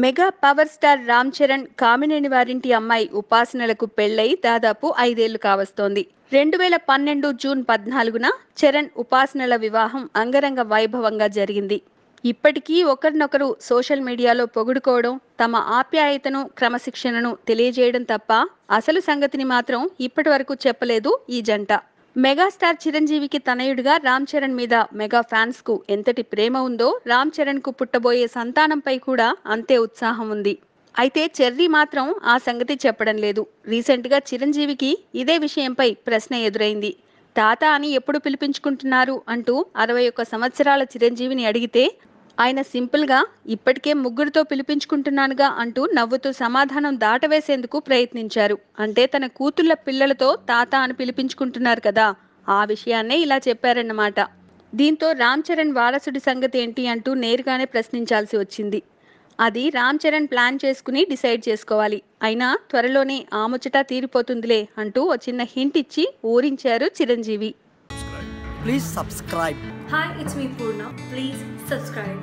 Mega power star Ram Charan Kamineni వారింటి అమ్మాయి ఉపాసనలకు పెళ్లై దాదాపు 5 ఏళ్లు కావస్తోంది. 2012 జూన్ 14న చరణ్ ఉపాసనల వివాహం అంగరంగ వైభవంగా జరిగింది. ఇప్పటికీ ఒకరినొకరు సోషల్ మీడియాలో పొగుడుకోవడం, తమ ఆప్యాయతను, క్రమశిక్షణను తెలియజేయడం తప్ప అసలు సంగతిని మాత్రం ఇప్పటి వరకు చెప్పలేదు ఈ జంట. మెగాస్టార్ చిరంజీవికి తనయుడిగా రామ్ చరణ్ మీద మెగా ఫ్యాన్స్ కు ఎంతటి ప్రేమ ఉందో రామ్ చరణ్ కు పుట్టబోయే సంతానంపై కూడా అంతే ఉత్సాహం ఉంది. అయితే చెర్రీ మాత్రం ఆ సంగతి చెప్పడం లేదు. రీసెంట్ గా చిరంజీవికి ఇదే విషయంపై ప్రశ్న ఎదురైంది. తాత అని ఎప్పుడు పిలిపించుకుంటున్నారు అంటూ 61 సంవత్సరాల చిరంజీవిని అడిగితే ఆయన సింపుల్ గా ఇప్పటికే ముగ్గురితో పిలిపించుకుంటున్నానుగా అంటూ నవ్వుతూ సమాధానం దాటవేసేందుకు ప్రయత్నించారు. అంటే తన కూతుళ్ళ పిల్లలతో తాత అని పిలిపించుకుంటున్నారు కదా, ఆ విషయాన్నే ఇలా చెప్పారన్నమాట. దీంతో రామ్ చరణ్ వారసుడి సంగతి ఏంటి అంటూ నేరుగానే ప్రశ్నించాల్సి వచ్చింది. అది రామ్ చరణ్ ప్లాన్ చేసుకుని డిసైడ్ చేసుకోవాలి. అయినా త్వరలోనే ఆ ముచ్చట తీరిపోతుందిలే అంటూ ఓ చిన్న హింట్ ఇచ్చి ఊరించారు Chiranjeevi. Please subscribe. Hi, it's me Purna. Please subscribe.